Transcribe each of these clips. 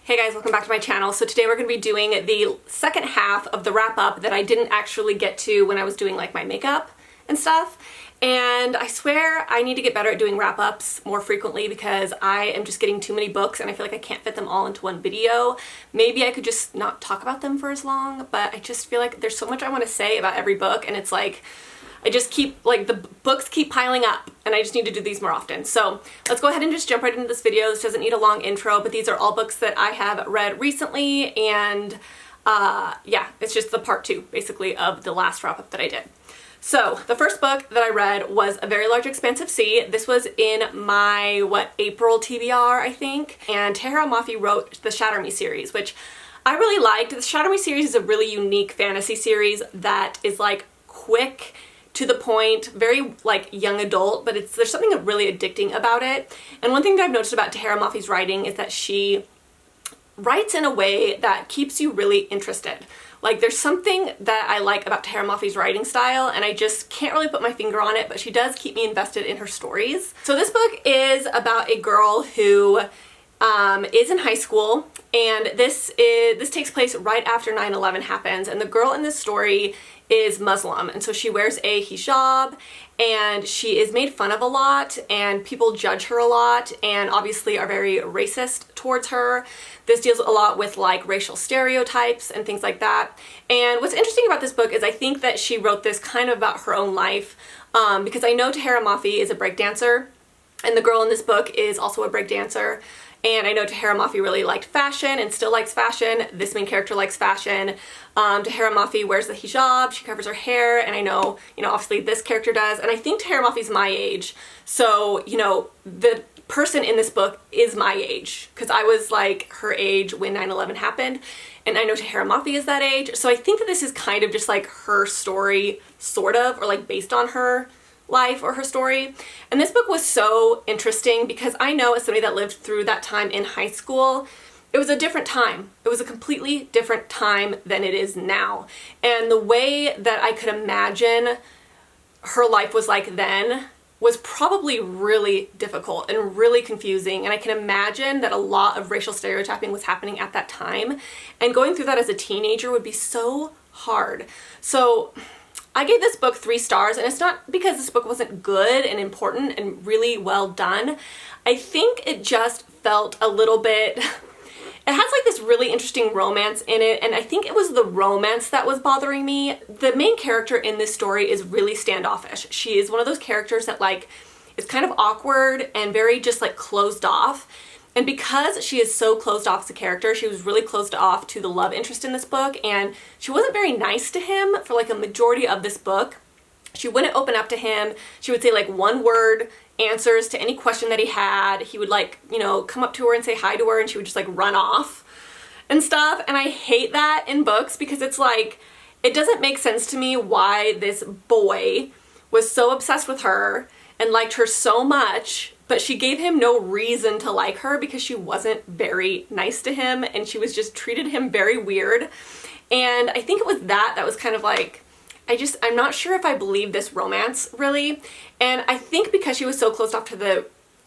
Hey guys, welcome back to my channel. So today we're going to be doing the second half of the wrap up that I didn't actually get to when I was doing like my makeup and stuff. And I swear I need to get better at doing wrap ups more frequently because I am just getting too many books and I feel like I can't fit them all into one video. Maybe I could just not talk about them for as long, but I just feel like there's so much I want to say about every book and it's like I just keep, like, the books keep piling up and I just need to do these more often. So let's go ahead and just jump right into this video. This doesn't need a long intro, but these are all books that I have read recently and yeah, it's just the part two, basically, of the last wrap up that I did. So the first book that I read was A Very Large Expansive Sea. This was in my, April TBR, I think. And Tahira Mafi wrote the Shatter Me series, which I really liked. The Shatter Me series is a really unique fantasy series that is like quick, to the point, very like young adult, but there's something really addicting about it. And one thing that I've noticed about Tahira Mafi's writing is that she writes in a way that keeps you really interested. Like there's something that I like about Tahira Mafi's writing style and I just can't really put my finger on it, but she does keep me invested in her stories. So this book is about a girl who is in high school, and this takes place right after 9/11 happens, and the girl in this story is Muslim, and so she wears a hijab and she is made fun of a lot and people judge her a lot and obviously are very racist towards her. This deals a lot with like racial stereotypes and things like that. And what's interesting about this book is I think that she wrote this kind of about her own life because I know Tahira Mafi is a breakdancer and the girl in this book is also a breakdancer. And I know Tahira Mafi really liked fashion and still likes fashion. This main character likes fashion. Tahira Mafi wears the hijab, she covers her hair, and I know, obviously this character does. And I think Tahira Mafi's my age. So, the person in this book is my age because I was like her age when 9/11 happened. And I know Tahira Mafi is that age. So I think that this is kind of just like her story, sort of, or like based on her life or her story. And this book was so interesting because I know as somebody that lived through that time in high school, it was a different time. It was a completely different time than it is now. And the way that I could imagine her life was like then was probably really difficult and really confusing. And I can imagine that a lot of racial stereotyping was happening at that time. And going through that as a teenager would be so hard. So I gave this book 3 stars, and it's not because this book wasn't good and important and really well done. I think it just felt a little bit, it has like this really interesting romance in it, and I think it was the romance that was bothering me. The main character in this story is really standoffish. She is one of those characters that like is kind of awkward and very just like closed off. And because she is so closed off as a character, she was really closed off to the love interest in this book, and she wasn't very nice to him for like a majority of this book. She wouldn't open up to him. She would say like one-word answers to any question that he had. He would like, come up to her and say hi to her, and she would just like run off and stuff. And I hate that in books because it's like, it doesn't make sense to me why this boy was so obsessed with her and liked her so much, but she gave him no reason to like her because she wasn't very nice to him and she was just treated him very weird. And I think it was that was kind of like, I'm not sure if I believe this romance really. And I think because she was so closed off to the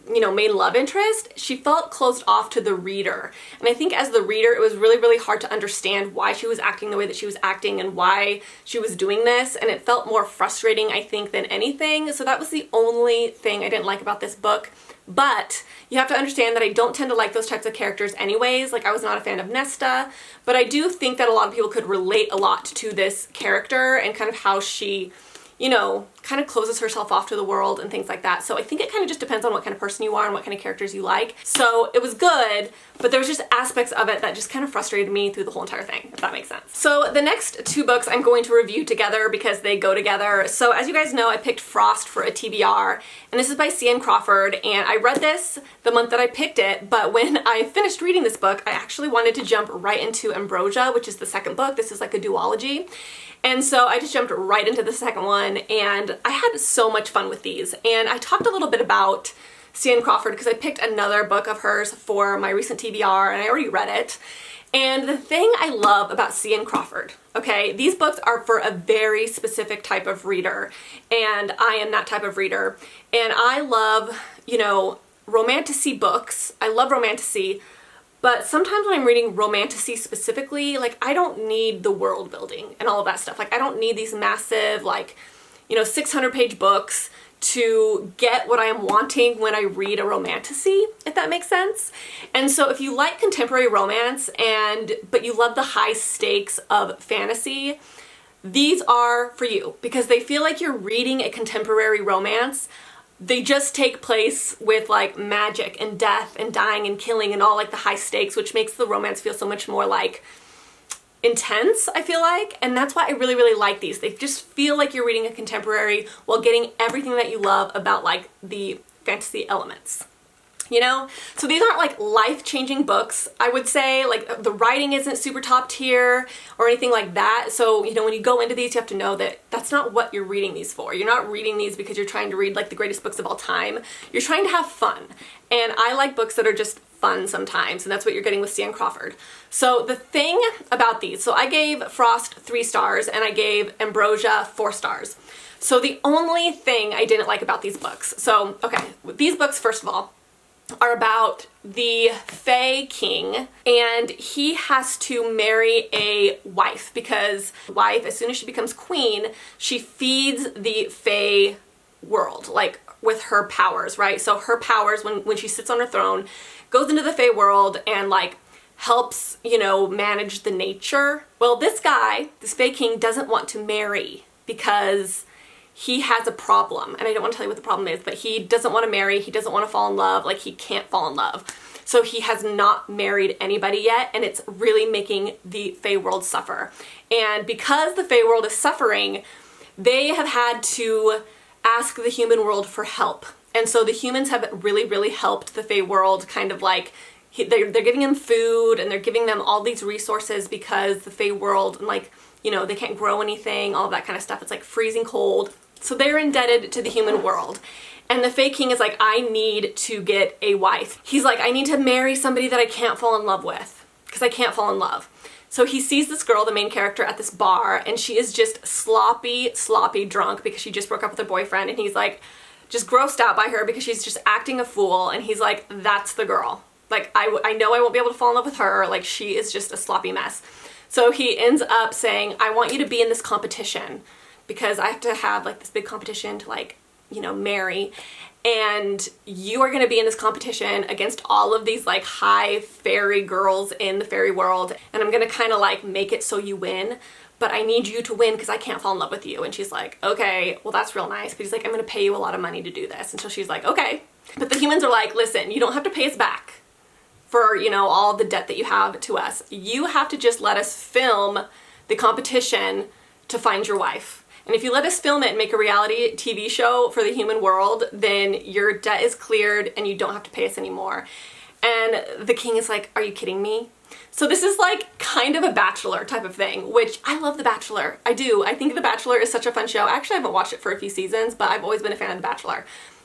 main love interest, she felt closed off to the reader. And I think as the reader, it was really, really hard to understand why she was acting the way that she was acting and why she was doing this. And it felt more frustrating, I think, than anything. So that was the only thing I didn't like about this book. But you have to understand that I don't tend to like those types of characters anyways. Like I was not a fan of Nesta, but I do think that a lot of people could relate a lot to this character and kind of how she kind of closes herself off to the world and things like that. So I think it kind of just depends on what kind of person you are and what kind of characters you like. So it was good, but there was just aspects of it that just kind of frustrated me through the whole entire thing, if that makes sense. So the next 2 books I'm going to review together because they go together. So as you guys know, I picked Frost for a TBR, and this is by C.N. Crawford, and I read this the month that I picked it, but when I finished reading this book, I actually wanted to jump right into Ambrosia, which is the second book. This is like a duology. And so I just jumped right into the second one, and I had so much fun with these. And I talked a little bit about C.N. Crawford because I picked another book of hers for my recent TBR, and I already read it. And the thing I love about C.N. Crawford, okay, these books are for a very specific type of reader, and I am that type of reader. And I love, romantasy books. I love romantasy, But sometimes when I'm reading romantasy specifically, like I don't need the world building and all of that stuff. Like I don't need these massive, like, you know, 600-page books to get what I am wanting when I read a romantasy, if that makes sense. And so if you like contemporary romance but you love the high stakes of fantasy, these are for you because they feel like you're reading a contemporary romance. They just take place with like magic and death and dying and killing and all like the high stakes, which makes the romance feel so much more like intense, I feel like. And that's why I really, really like these. They just feel like you're reading a contemporary while getting everything that you love about like the fantasy elements. You know? So these aren't like life-changing books, I would say. Like the writing isn't super top tier or anything like that. So, you know, when you go into these, you have to know that that's not what you're reading these for. You're not reading these because you're trying to read like the greatest books of all time. You're trying to have fun. And I like books that are just fun sometimes, and that's what you're getting with Stan Crawford. So the thing about these, so I gave Frost 3 stars and I gave Ambrosia 4 stars. So the only thing I didn't like about these books, so okay, these books, first of all, are about the Fae King, and he has to marry a wife because wife, as soon as she becomes queen, she feeds the Fae world, like with her powers, right? So her powers, when she sits on her throne, goes into the Fae world and like helps, you know, manage the nature. Well, this guy, this Fae King, doesn't want to marry because he has a problem, and I don't want to tell you what the problem is, but he doesn't want to marry, he doesn't want to fall in love, like he can't fall in love. So he has not married anybody yet, and it's really making the Fae world suffer. And because the Fae world is suffering, they have had to ask the human world for help. And so the humans have really, really helped the Fae world, kind of like, they're giving them food, and they're giving them all these resources because the Fae world, like, you know, they can't grow anything, all of that kind of stuff. It's like freezing cold. So they're indebted to the human world. And the Fae King is like, I need to get a wife. He's like, I need to marry somebody that I can't fall in love with because I can't fall in love. So he sees this girl, the main character, at this bar, and she is just sloppy, sloppy drunk because she just broke up with her boyfriend, and he's like just grossed out by her because she's just acting a fool, and he's like, that's the girl. Like, I know I won't be able to fall in love with her. Like, she is just a sloppy mess. So he ends up saying, I want you to be in this competition because I have to have like this big competition to like, you know, marry. And you are going to be in this competition against all of these like high fairy girls in the fairy world. And I'm going to kind of like make it so you win. But I need you to win because I can't fall in love with you. And she's like, okay, well, that's real nice. But he's like, I'm going to pay you a lot of money to do this. And so she's like, okay. But the humans are like, listen, you don't have to pay us back for, you know, all the debt that you have to us. You have to just let us film the competition to find your wife. And if you let us film it and make a reality TV show for the human world, then your debt is cleared and you don't have to pay us anymore. And the king is like, are you kidding me? So this is like kind of a Bachelor type of thing, which I love The Bachelor. I do. I think The Bachelor is such a fun show. Actually, I haven't watched it for a few seasons, but I've always been a fan of The Bachelor.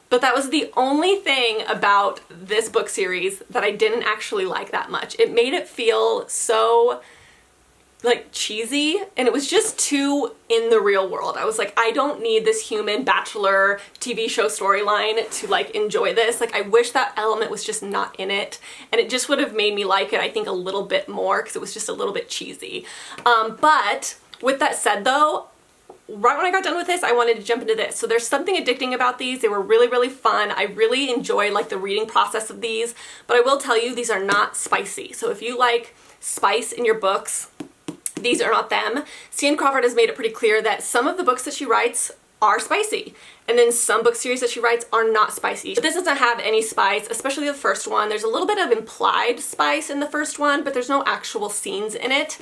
But that was the only thing about this book series that I didn't actually like that much. It made it feel so like cheesy, and it was just too in the real world. I was like, I don't need this human Bachelor TV show storyline to like enjoy this. Like, I wish that element was just not in it, and it just would have made me like it, I think, a little bit more because it was just a little bit cheesy. But with that said though, right when I got done with this, I wanted to jump into this. So there's something addicting about these. They were really, really fun. I really enjoyed like the reading process of these, but I will tell you, these are not spicy. So if you like spice in your books, these are not them. Stan Crawford has made it pretty clear that some of the books that she writes are spicy, and then some book series that she writes are not spicy. But this doesn't have any spice, especially the first one. There's a little bit of implied spice in the first one, but there's no actual scenes in it.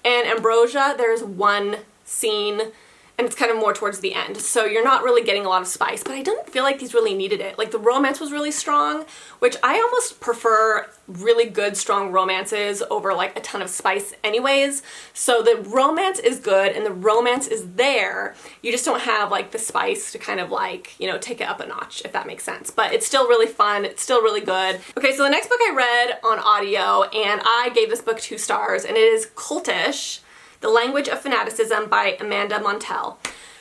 And Ambrosia, there's one scene, and it's kind of more towards the end. So you're not really getting a lot of spice, but I didn't feel like these really needed it. Like, the romance was really strong, which I almost prefer really good, strong romances over like a ton of spice anyways. So the romance is good and the romance is there. You just don't have like the spice to kind of like, you know, take it up a notch, if that makes sense. But it's still really fun. It's still really good. Okay, so the next book I read on audio, and I gave this book 2 stars, and it is Cultish, The Language of Fanaticism by Amanda Montell.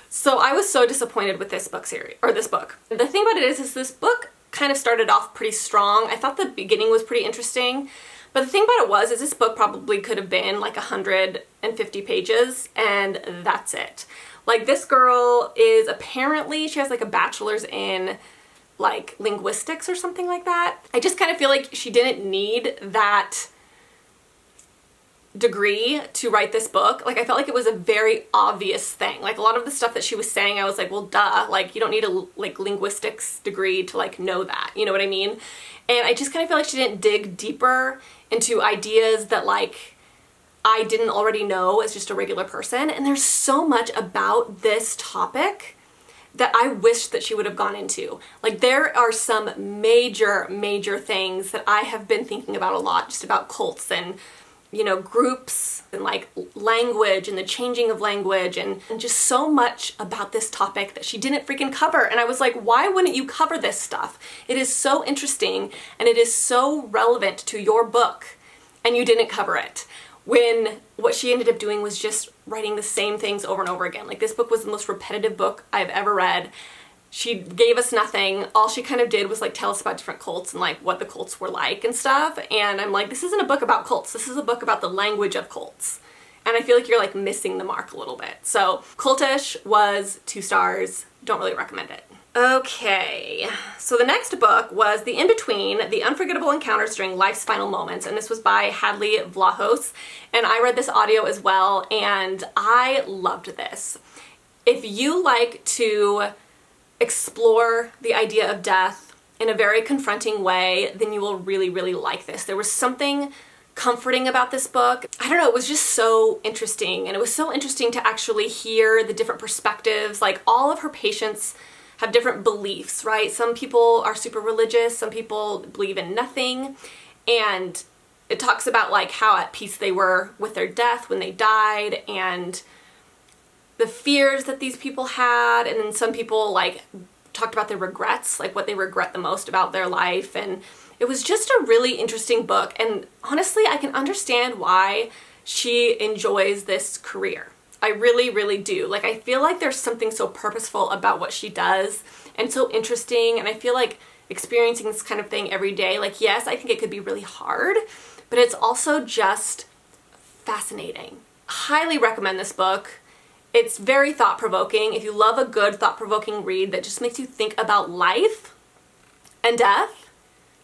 So I was so disappointed with this book series, or this book. The thing about it is this book kind of started off pretty strong. I thought the beginning was pretty interesting, But the thing about it is this book probably could have been like 150 pages, and that's it. Like, this girl is apparently, she has like a bachelor's in like linguistics or something like that. I just kind of feel like she didn't need that degree to write this book. Like, I felt like it was a very obvious thing. Like, a lot of the stuff that she was saying, I was like, well, duh, like, you don't need a like linguistics degree to like know that, you know what I mean? And I just kind of feel like she didn't dig deeper into ideas that like I didn't already know as just a regular person. And there's so much about this topic that I wish that she would have gone into. Like, there are some major things that I have been thinking about a lot, just about cults and, you know, groups and like language and the changing of language and just so much about this topic that she didn't freaking cover. And I was like, why wouldn't you cover this stuff? It is so interesting and it is so relevant to your book, and you didn't cover it. When what she ended up doing was just writing the same things over and over again. Like, this book was the most repetitive book I've ever read. She gave us nothing. All she kind of did was like tell us about different cults and like what the cults were like and stuff. And I'm like, this isn't a book about cults. This is a book about the language of cults. And I feel like you're like missing the mark a little bit. So Cultish was 2 stars. Don't really recommend it. Okay, so the next book was The In-Between, The Unforgettable Encounters During Life's Final Moments, and this was by Hadley Vlahos, and I read this audio as well, and I loved this. If you like to explore the idea of death in a very confronting way, then you will really like this. There was something comforting about this book. I don't know, it was just so interesting, and it was so interesting to actually hear the different perspectives. Like, all of her patients have different beliefs, right? Some people are super religious, some people believe in nothing, and it talks about like how at peace they were with their death when they died, and the fears that these people had. And then some people like talked about their regrets, like what they regret the most about their life. And it was just a really interesting book, and honestly, I can understand why she enjoys this career. I really do. Like, I feel like there's something so purposeful about what she does and so interesting, and I feel like experiencing this kind of thing every day, like, yes, I think it could be really hard, but it's also just fascinating. Highly recommend this book. It's very thought-provoking. If you love a good thought-provoking read that just makes you think about life and death,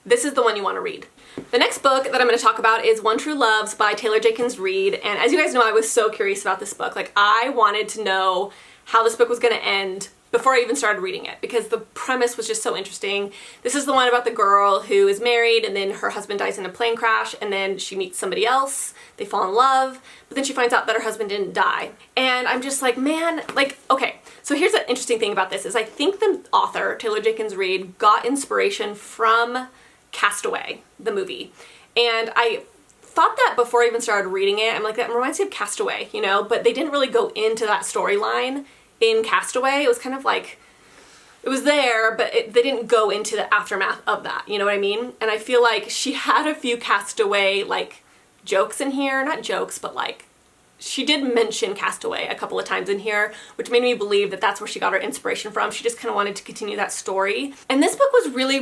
this is the one you want to read. The next book that I'm going to talk about is One True Loves by Taylor Jenkins Reid, and as you guys know, I was so curious about this book. Like, I wanted to know how this book was going to end before I even started reading it, because the premise was just so interesting. This is the one about the girl who is married, and then her husband dies in a plane crash, and then she meets somebody else, they fall in love, but then she finds out that her husband didn't die. And I'm just like, man, like, okay, so here's the interesting thing about this is I think the author, Taylor Jenkins Reid, got inspiration from Castaway, the movie. And I thought that before I even started reading it. I'm like, that reminds me of Castaway, you know, but they didn't really go into that storyline in Castaway. It was kind of like, it was there, but they didn't go into the aftermath of that, you know what I mean? And I feel like she had a few Castaway, like, jokes in here. Not jokes, but like, she did mention Castaway a couple of times in here, which made me believe that that's where she got her inspiration from. She just kind of wanted to continue that story. And this book was really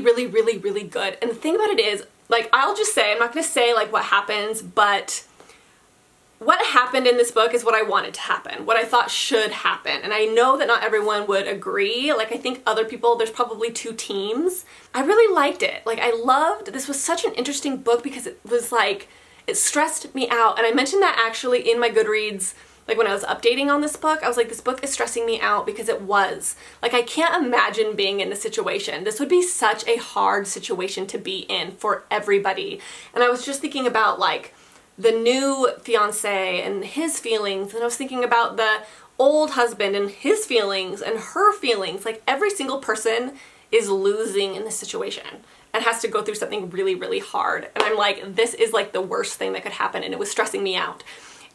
good. And the thing about it is, like, I'll just say, I'm not going to say like what happens, but what happened in this book is what I wanted to happen, what I thought should happen. And I know that not everyone would agree. Like, I think other people, there's probably 2 teams. I really liked it. Like, I loved, this was such an interesting book because it was like, it stressed me out. And I mentioned that actually in my Goodreads, like when I was updating on this book, I was like, this book is stressing me out, because it was. Like, I can't imagine being in this situation. This would be such a hard situation to be in for everybody. And I was just thinking about like the new fiance and his feelings, and I was thinking about the old husband and his feelings and her feelings. Like, every single person is losing in this situation and has to go through something really hard. And I'm like, this is like the worst thing that could happen, and it was stressing me out.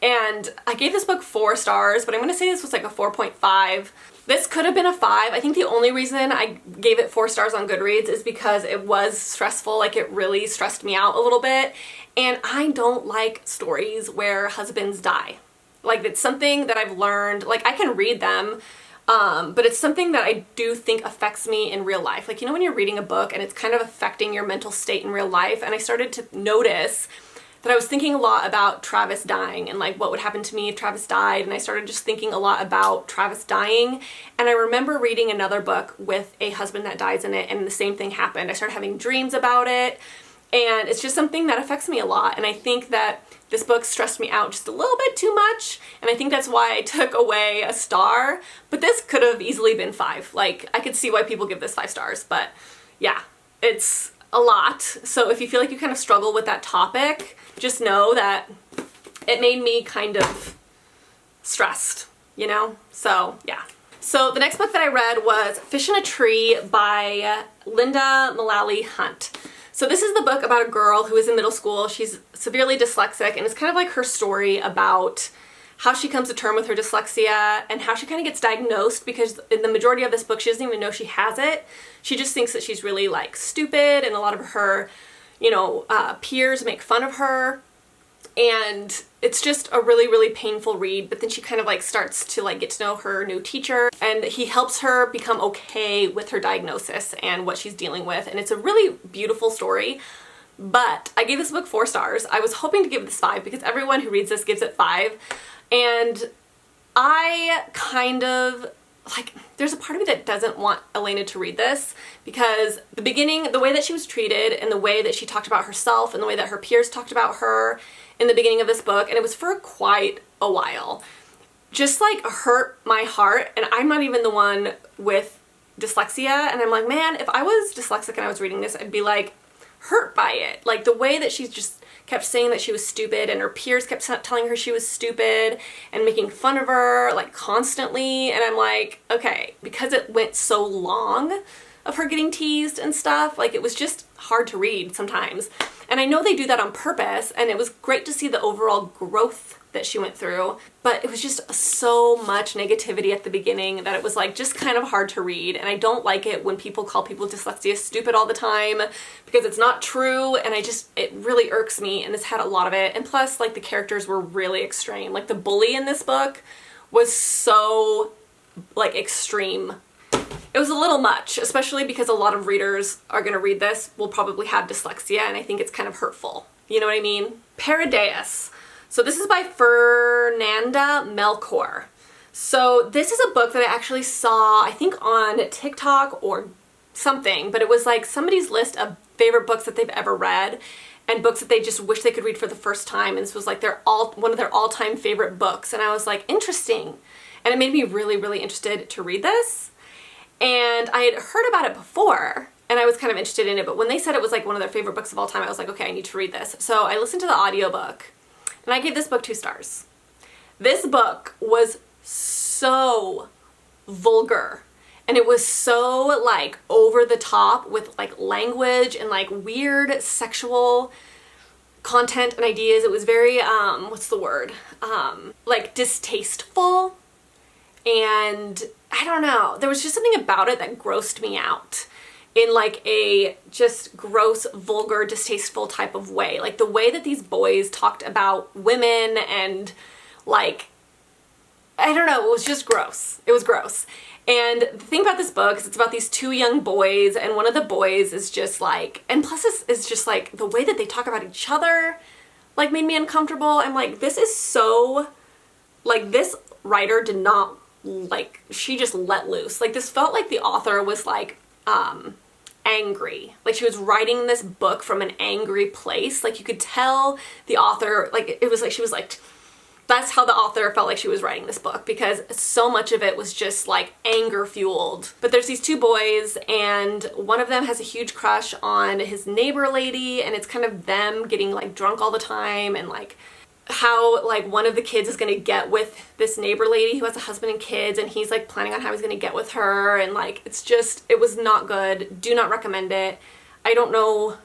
And I gave this book 4 stars, but I'm gonna say this was like a 4.5. This could have been a 5. I think the only reason I gave it 4 stars on Goodreads is because it was stressful. Like, it really stressed me out a little bit. And I don't like stories where husbands die. Like, it's something that I've learned, like, I can read them, but it's something that I do think affects me in real life. Like, you know when you're reading a book and it's kind of affecting your mental state in real life? And I started to notice that I was thinking a lot about Travis dying and like what would happen to me if Travis died, and I started just thinking a lot about Travis dying. And I remember reading another book with a husband that dies in it, and the same thing happened. I started having dreams about it, and it's just something that affects me a lot. And I think that this book stressed me out just a little bit too much, and I think that's why I took away a star. But this could have easily been 5. Like, I could see why people give this 5 stars, but yeah, it's a lot. So if you feel like you kind of struggle with that topic, just know that it made me kind of stressed, you know? So yeah. So the next book that I read was Fish in a Tree by Linda Mullally Hunt. So this is the book about a girl who is in middle school. She's severely dyslexic, and it's kind of like her story about how she comes to terms with her dyslexia and how she kind of gets diagnosed, because in the majority of this book she doesn't even know she has it. She just thinks that she's really like stupid, and a lot of her, you know, peers make fun of her, and it's just a really, really painful read. But then she kind of like starts to like get to know her new teacher, and he helps her become okay with her diagnosis and what she's dealing with, and it's a really beautiful story. But I gave this book 4 stars. I was hoping to give this 5 because everyone who reads this gives it 5. And I kind of, like, there's a part of me that doesn't want Elena to read this, because the beginning, the way that she was treated and the way that she talked about herself and the way that her peers talked about her in the beginning of this book, and it was for quite a while, just like hurt my heart. And I'm not even the one with dyslexia, and I'm like, man, if I was dyslexic and I was reading this, I'd be like hurt by it. Like the way that she's just kept saying that she was stupid, and her peers kept telling her she was stupid and making fun of her like constantly. And I'm like, okay, because it went so long of her getting teased and stuff, like it was just hard to read sometimes. And I know they do that on purpose, and it was great to see the overall growth that she went through, but it was just so much negativity at the beginning that it was like just kind of hard to read. And I don't like it when people call people with dyslexia stupid all the time, because it's not true, and it really irks me, and this had a lot of it. And plus, like, the characters were really extreme. Like the bully in this book was so like extreme. It was a little much, especially because a lot of readers are going to read this will probably have dyslexia, and I think it's kind of hurtful. You know what I mean? Paradeus. So this is by Fernanda Melchor. So this is a book that I actually saw, I think on TikTok or something, but it was like somebody's list of favorite books that they've ever read and books that they just wish they could read for the first time. And this was like one of their all-time favorite books. And I was like, interesting. And it made me really, really interested to read this. And I had heard about it before, and I was kind of interested in it, but when they said it was like one of their favorite books of all time, I was like, okay, I need to read this. So I listened to the audiobook, and I gave this book 2 stars. This book was so vulgar, and it was so like over the top with like language and like weird sexual content and ideas. It was very, what's the word? Like distasteful, and I don't know, there was just something about it that grossed me out in like a just gross, vulgar, distasteful type of way. Like the way that these boys talked about women, and like, I don't know, it was just gross. It was gross. And the thing about this book is it's about these 2 young boys, and one of the boys is just like, and plus this is just like the way that they talk about each other like made me uncomfortable. I'm like, this is so, like, this writer did not, like, she just let loose. Like, this felt like the author was like angry. Like she was writing this book from an angry place. Like you could tell the author, like it was like she was like, that's how the author felt like she was writing this book, because so much of it was just like anger fueled. But there's these 2 boys, and one of them has a huge crush on his neighbor lady, and it's kind of them getting like drunk all the time, and like how like one of the kids is going to get with this neighbor lady who has a husband and kids, and he's like planning on how he's going to get with her, and like it's just, it was not good. Do not recommend it. I don't know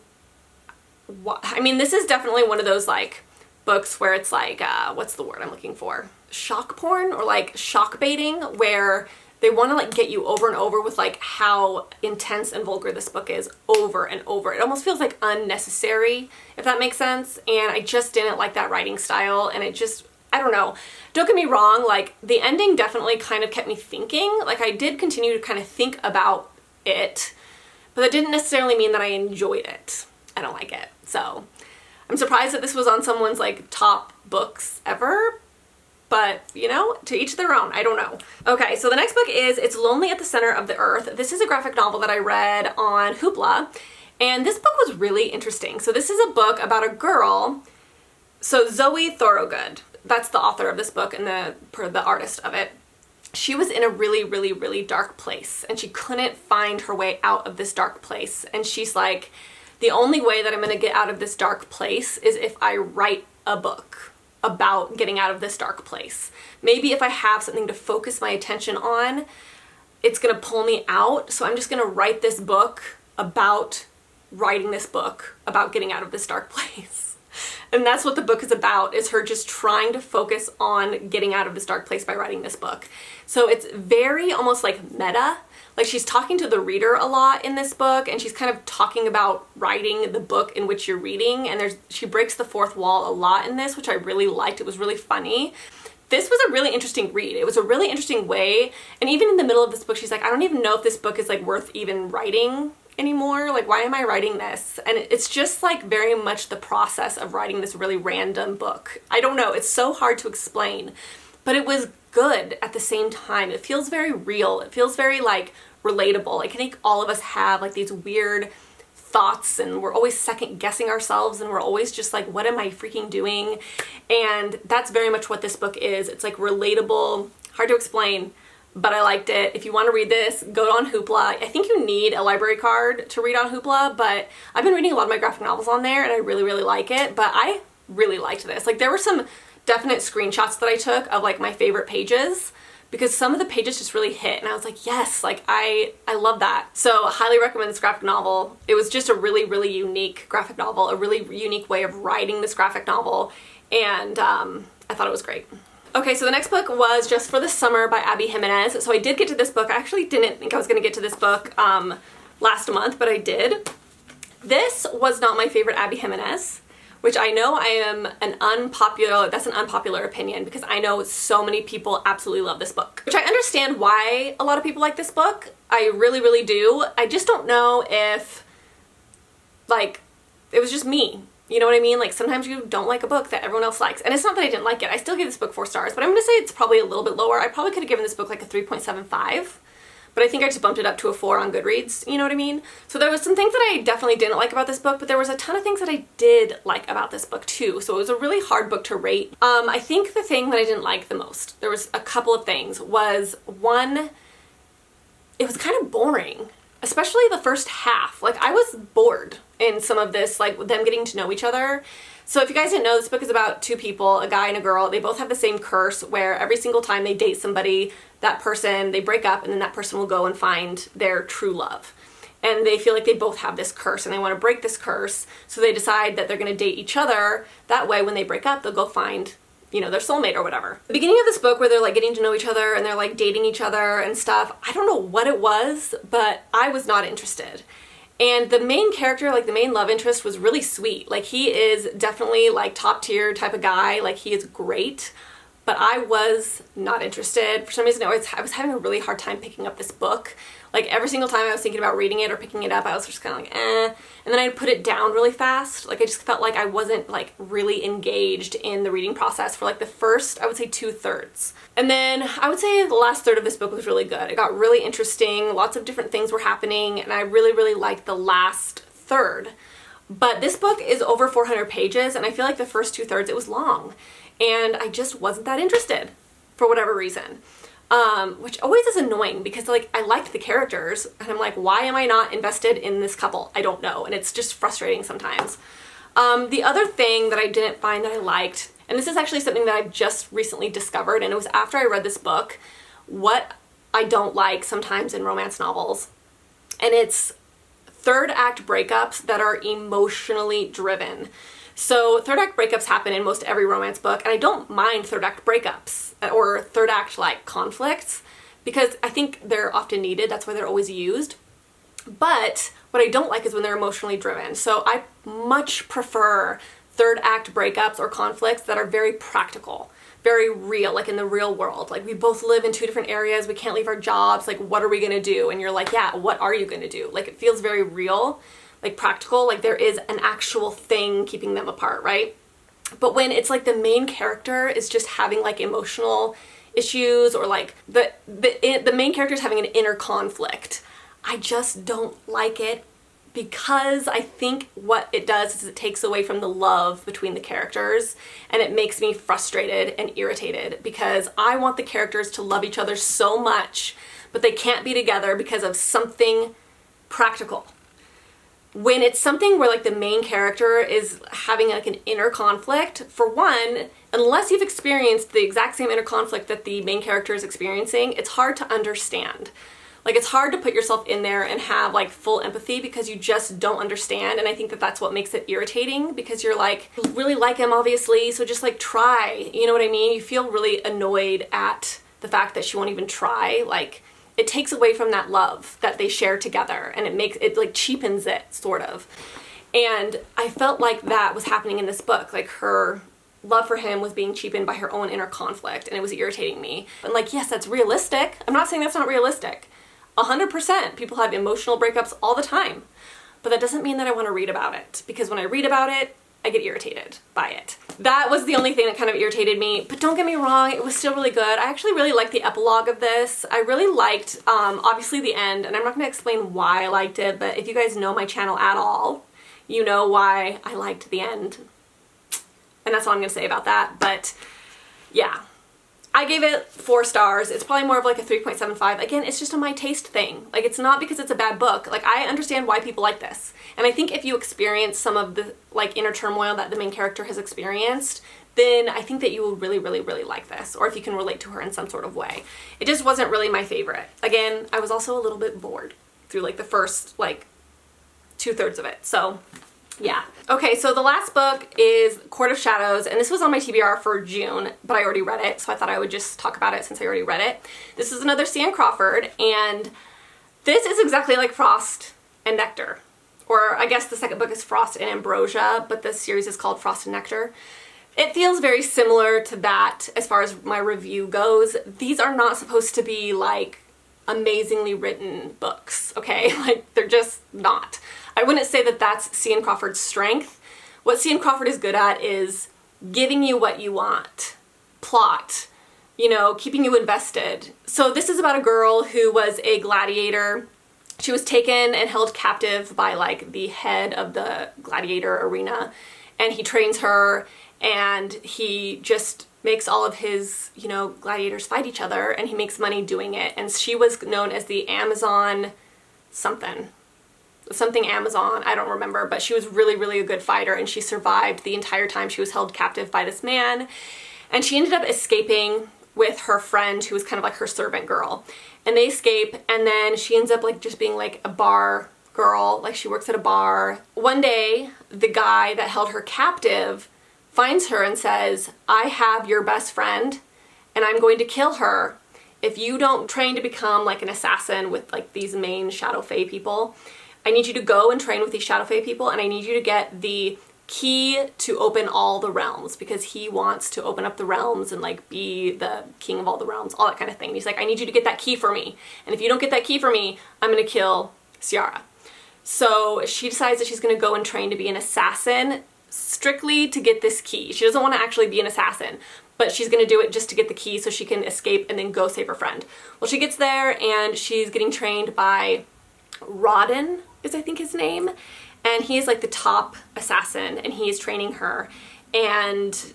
what, I mean, this is definitely one of those like books where it's like, what's the word I'm looking for? Shock porn, or like shock baiting, where they want to like get you over and over with like how intense and vulgar this book is over and over. It almost feels like unnecessary, if that makes sense. And I just didn't like that writing style, and it just, I don't know. Don't get me wrong, like the ending definitely kind of kept me thinking. Like I did continue to kind of think about it, but that didn't necessarily mean that I enjoyed it. I don't like it. So I'm surprised that this was on someone's like top books ever, but you know, to each their own, I don't know. Okay, so the next book is It's Lonely at the Center of the Earth. This is a graphic novel that I read on Hoopla, and this book was really interesting. So this is a book about a girl, so Zoe Thorogood, that's the author of this book and the artist of it. She was in a really, really, really dark place, and she couldn't find her way out of this dark place. And she's like, the only way that I'm gonna get out of this dark place is if I write a book about getting out of this dark place. Maybe if I have something to focus my attention on, it's gonna pull me out. So I'm just gonna write this book about writing this book about getting out of this dark place. And that's what the book is about, is her just trying to focus on getting out of this dark place by writing this book. So it's very almost like meta. Like she's talking to the reader a lot in this book, and she's kind of talking about writing the book in which you're reading, and she breaks the fourth wall a lot in this, which I really liked. It was really funny. This was a really interesting read. It was a really interesting way, and even in the middle of this book, she's like, I don't even know if this book is like worth even writing anymore. Like, why am I writing this? And it's just like very much the process of writing this really random book. I don't know, it's so hard to explain, but it was good at the same time. It feels very real. It feels very like relatable. Like, I think all of us have like these weird thoughts, and we're always second guessing ourselves, and we're always just like, what am I freaking doing? And that's very much what this book is. It's like relatable, hard to explain, but I liked it. If you want to read this, go on Hoopla. I think you need a library card to read on Hoopla, but I've been reading a lot of my graphic novels on there, and I really, really like it. But I really liked this. Like, there were some definite screenshots that I took of like my favorite pages, because some of the pages just really hit, and I was like, yes, like I love that. So I highly recommend this graphic novel. It was just a really, really unique graphic novel, a really unique way of writing this graphic novel, and I thought it was great. Okay, so the next book was Just for the Summer by Abby Jimenez. So I did get to this book. I actually didn't think I was gonna get to this book last month, but I did. This was not my favorite Abby Jimenez, which I know that's an unpopular opinion, because I know so many people absolutely love this book, which I understand why a lot of people like this book. I really, really do. I just don't know if, like, it was just me. You know what I mean? Like, sometimes you don't like a book that everyone else likes. And it's not that I didn't like it. I still give this book 4 stars, but I'm gonna say it's probably a little bit lower. I probably could have given this book like a 3.75. But I think I just bumped it up to a 4 on Goodreads, you know what I mean? So there was some things that I definitely didn't like about this book, but there was a ton of things that I did like about this book too. So it was a really hard book to rate. I think the thing that I didn't like the most, there was a couple of things, was one, it was kind of boring, especially the first half. Like, I was bored in some of this, like them getting to know each other. So if you guys didn't know, this book is about 2 people, a guy and a girl. They both have the same curse, where every single time they date somebody, that person, they break up, and then that person will go and find their true love. And they feel like they both have this curse, and they want to break this curse, so they decide that they're going to date each other. That way, when they break up, they'll go find, you know, their soulmate or whatever. The beginning of this book, where they're like getting to know each other and they're like dating each other and stuff, I don't know what it was, but I was not interested. And the main character, like the main love interest, was really sweet. Like, he is definitely like top tier type of guy. Like, he is great, but I was not interested. For some reason, I was having a really hard time picking up this book. Like, every single time I was thinking about reading it or picking it up, I was just kind of like, eh. And then I'd put it down really fast. Like, I just felt like I wasn't like really engaged in the reading process for like the first, I would say, 2/3. And then I would say the last third of this book was really good. It got really interesting. Lots of different things were happening, and I really, really liked the last third. But this book is over 400 pages, and I feel like the first 2/3, it was long. And I just wasn't that interested for whatever reason. Which always is annoying, because like, I liked the characters, and I'm like, why am I not invested in this couple? I don't know, and it's just frustrating sometimes. The other thing that I didn't find that I liked, and this is actually something that I've just recently discovered, and it was after I read this book, what I don't like sometimes in romance novels, and it's third act breakups that are emotionally driven. So third act breakups happen in most every romance book, and I don't mind third act breakups or third act like conflicts, because I think they're often needed. That's why they're always used. But what I don't like is when they're emotionally driven. So I much prefer third act breakups or conflicts that are very practical, very real, like in the real world. Like, we both live in 2 different areas, we can't leave our jobs, like, what are we gonna do? And you're like, yeah, what are you gonna do? Like, it feels very real. like practical, like there is an actual thing keeping them apart, right? But when it's like the main character is just having like emotional issues, or like the main character is having an inner conflict, I just don't like it, because I think what it does is it takes away from the love between the characters, and it makes me frustrated and irritated, because I want the characters to love each other so much, but they can't be together because of something practical. When it's something where like the main character is having like an inner conflict, for one, unless you've experienced the exact same inner conflict that the main character is experiencing, it's hard to understand. Like, it's hard to put yourself in there and have like full empathy, because you just don't understand. And I think that that's what makes it irritating, because you're like, you really like him obviously, so just like try, you know what I mean? You feel really annoyed at the fact that she won't even try. Like, it takes away from that love that they share together, and it like cheapens it, sort of. And I felt like that was happening in this book. Like, her love for him was being cheapened by her own inner conflict, and it was irritating me. And like, yes, that's realistic. I'm not saying that's not realistic. 100% people have emotional breakups all the time, but that doesn't mean that I want to read about it, because when I read about it, I get irritated by it. That was the only thing that kind of irritated me, but don't get me wrong, it was still really good. I actually really liked the epilogue of this. I really liked, obviously the end, and I'm not going to explain why I liked it, but if you guys know my channel at all, you know why I liked the end. And that's all I'm going to say about that, but yeah. I gave it 4 stars. It's probably more of like a 3.75. Again, it's just a my taste thing. Like, it's not because it's a bad book. Like, I understand why people like this. And I think if you experience some of the like inner turmoil that the main character has experienced, then I think that you will really, really, really like this. Or if you can relate to her in some sort of way. It just wasn't really my favorite. Again, I was also a little bit bored through like the first like 2/3 of it. So yeah. Okay, so the last book is Court of Shadows, and this was on my TBR for June, but I already read it, so I thought I would just talk about it since I already read it. This is another C.N. Crawford, and this is exactly like Frost and Nectar. Or I guess the second book is Frost and Ambrosia, but this series is called Frost and Nectar. It feels very similar to that as far as my review goes. These are not supposed to be like amazingly written books, okay? Like, they're just not. I wouldn't say that that's C.N. Crawford's strength. What C.N. Crawford is good at is giving you what you want. Plot. You know, keeping you invested. So this is about a girl who was a gladiator. She was taken and held captive by like the head of the gladiator arena, and he trains her, and he just makes all of his, you know, gladiators fight each other, and he makes money doing it. And she was known as the Amazon something Amazon, I don't remember, but she was really, really a good fighter, and she survived the entire time she was held captive by this man. And she ended up escaping with her friend, who was kind of like her servant girl. And they escape, and then she ends up like just being like a bar girl, like she works at a bar. One day, the guy that held her captive finds her and says, "I have your best friend, and I'm going to kill her if you don't train to become like an assassin with like these main Shadow Fae people. I need you to go and train with these Shadow Fae people, and I need you to get the key to open all the realms," because he wants to open up the realms and like be the king of all the realms, all that kind of thing. And he's like, "I need you to get that key for me, and if you don't get that key for me, I'm gonna kill Ciara." So she decides that she's gonna go and train to be an assassin strictly to get this key. She doesn't want to actually be an assassin, but she's gonna do it just to get the key so she can escape and then go save her friend. Well, she gets there and she's getting trained by Rodden, is I think his name, and he's like the top assassin, and he's training her, and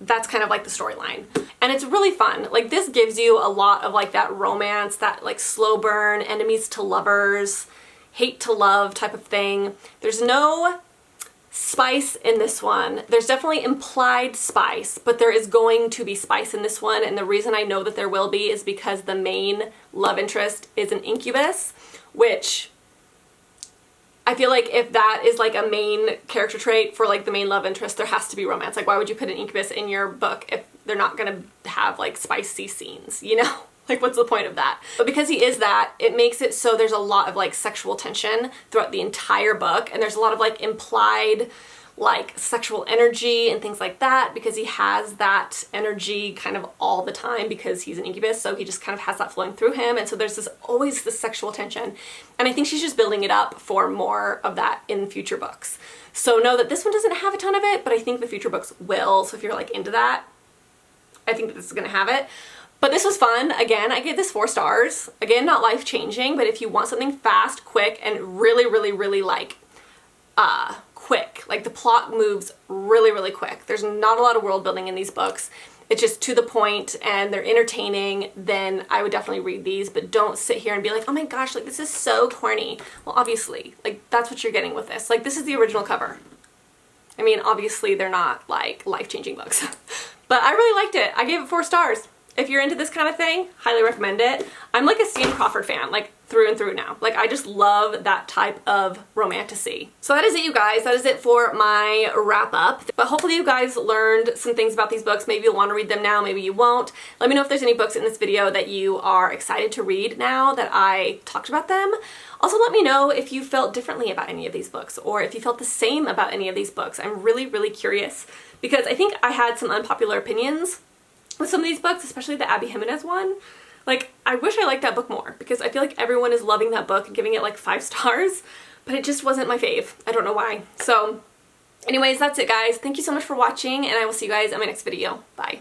that's kind of like the storyline. And it's really fun. Like, this gives you a lot of like that romance, that like slow burn, enemies to lovers, hate to love type of thing. There's no spice in this one. There's definitely implied spice, but there is going to be spice in this one, and the reason I know that there will be is because the main love interest is an incubus, which I feel like if that is like a main character trait for like the main love interest, there has to be romance. Like, why would you put an incubus in your book if they're not gonna have like spicy scenes, you know? Like, what's the point of that? But because he is that, it makes it so there's a lot of like sexual tension throughout the entire book, and there's a lot of like implied like sexual energy and things like that, because he has that energy kind of all the time because he's an incubus, so he just kind of has that flowing through him, and so there's this always this sexual tension, and I think she's just building it up for more of that in future books. So know that this one doesn't have a ton of it, but I think the future books will, so if you're like into that, I think that this is gonna have it. But this was fun. Again, I gave this 4 stars. Again, not life-changing, but if you want something fast, quick, and really, really, really like, quick. Like the plot moves really, really quick. There's not a lot of world building in these books. It's just to the point and they're entertaining, then I would definitely read these, but don't sit here and be like, oh my gosh, like this is so corny. Well, obviously, like that's what you're getting with this. Like this is the original cover. I mean, obviously they're not like life-changing books, but I really liked it. I gave it 4 stars. If you're into this kind of thing, highly recommend it. I'm like a C.M. Crawford fan, like through and through now. Like I just love that type of romantasy. So that is it, you guys. That is it for my wrap up. But hopefully you guys learned some things about these books. Maybe you'll want to read them now, maybe you won't. Let me know if there's any books in this video that you are excited to read now that I talked about them. Also, let me know if you felt differently about any of these books or if you felt the same about any of these books. I'm really, really curious because I think I had some unpopular opinions with some of these books, especially the Abby Jimenez one. Like, I wish I liked that book more because I feel like everyone is loving that book and giving it like 5 stars, but it just wasn't my fave. I don't know why. So anyways, that's it, guys. Thank you so much for watching, and I will see you guys in my next video. Bye.